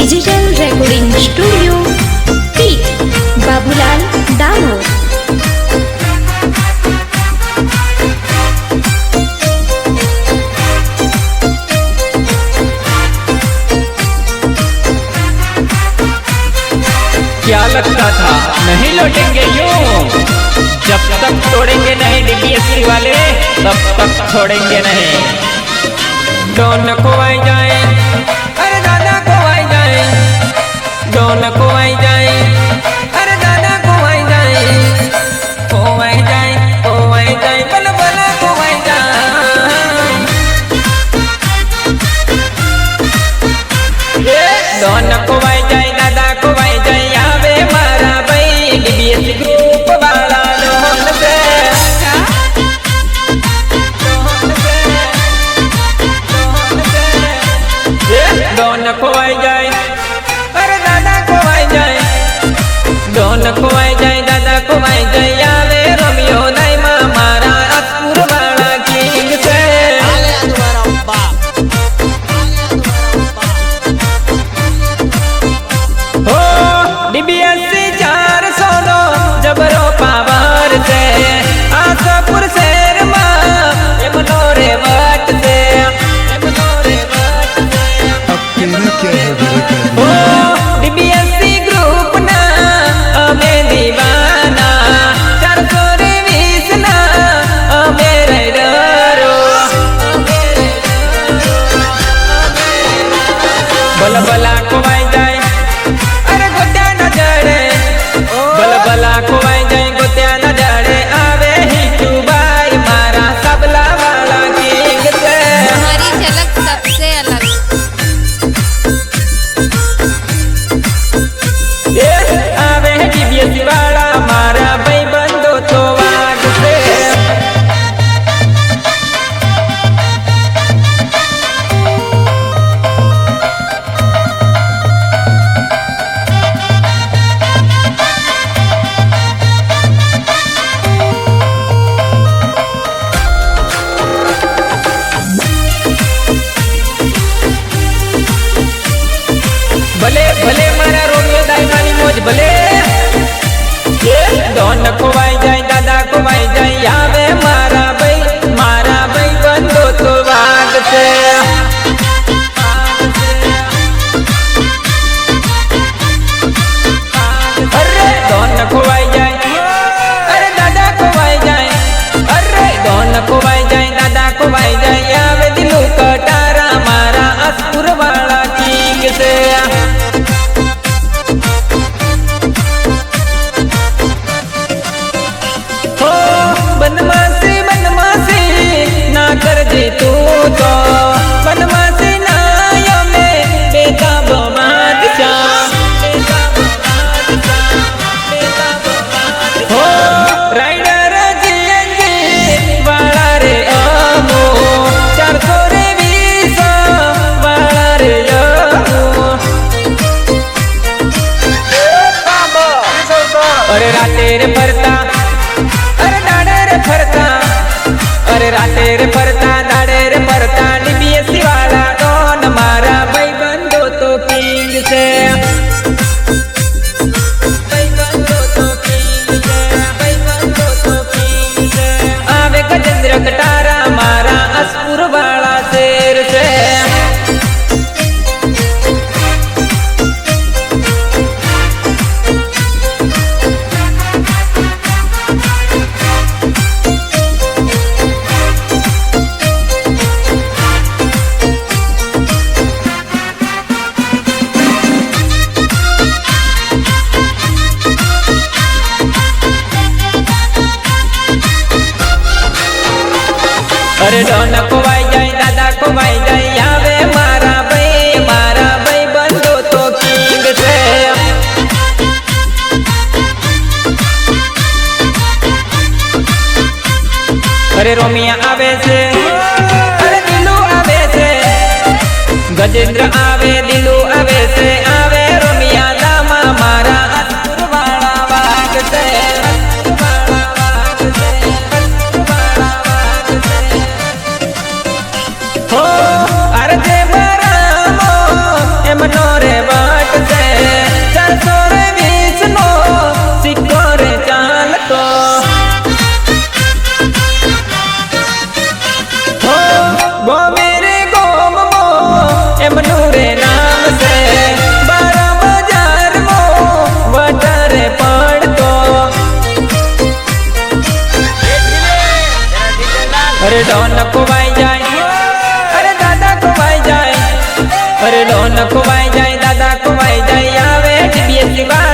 Digital recording studio पीठ बाबूलाल दामोद। क्या लगता था नहीं लौटेंगे यूं? जब तक तोड़ेंगे नहीं डीबीएससी वाले तब तक छोड़ेंगे नहीं। डॉन को आई जाए, अरे दादा को आई जाए, डॉन को आई जाए, अरे दादा को आई जाए, को आई जाए, को आई जाए, बल बला को आई जाए। डॉन को आई जाए, दादा को आई जाए, आवे मारा भाई डीबीएससी ग्रुप वाला लोन से। डॉन को आई जाए, अरे दादा को आई जाए, डॉन को आई जाए, दादा को आई जाए, आवे रोमियो नहीं मारा असपुर वाला किंग से। हो डीबीएससी 400 जबरो पावर से आशापुर शहर में मनोरे वट से, मनोरे वट से। ओ डीबीएससी ग्रुप ना हमें दीवाना 420 ना मेरे डरो। बल बला को आई जाए, अरे गोत्या न जड़े, बल बला को आई जाए, गोत्या न जड़े, आवे ही तू बाई मारा सबला वाला किंग से। हमारी झलक सबसे अलग। आवे है डीबीएससी वाला मारा भाई बंदो तो वाग से। भले भले मारा रोमियो दाई मौज भले। डॉन को आई जाए, दादा को आई जाए, आवे मारा भाई बंदो तो वाग से। अरे डॉन को आई जाए, अरे दादा को आई जाए, अरे डॉन को आई जाए, दादा को आई जाए, आवे दिलू कटारा मारा असपुर वाला किंग से। हो बनमासी बनमासी ना कर जे तू तो, बनमासी ना यो में बेताब मात जा, बेताब मात जा, बेताब मात जा। हो राइडर जीएनजी वाला रे अमो 420 वाला रे अमो। अरे राते रे फरता, अरे डाडे रे फरता, अरे राते रे फरता, डाडे रे फरता, डीबीएससी वाला डॉन मारा भाई बंदो तो किंग से। भाई बंदो तो किंग से, भाई बंदो तो किंग से। आवे गजेंद्र कटारा मारा असपुर वाला शेर से। अरे डॉन को आई जाए, दादा को आई जाए, आवे मारा भाई बंदो तो किंग से। अरे रोमिया आवे से, अरे दिलू आवे से, गजेंद्र आवे, दिलू आवे से, आवे रोमिया दामा मारा असपुर वाला वाग से, असपुर वाला वाग से, असपुर वाला वाग से। हो अरे जे मरामो एमनो रे एमनूरे नाम से 12 बाजार मो वटारे पड़तो। अरे डॉन कुवाई जाए, अरे दादा कुवाई जाए, अरे डॉन कुवाई जाए, दादा कुवाई जाए, आवे डीबीएस वाले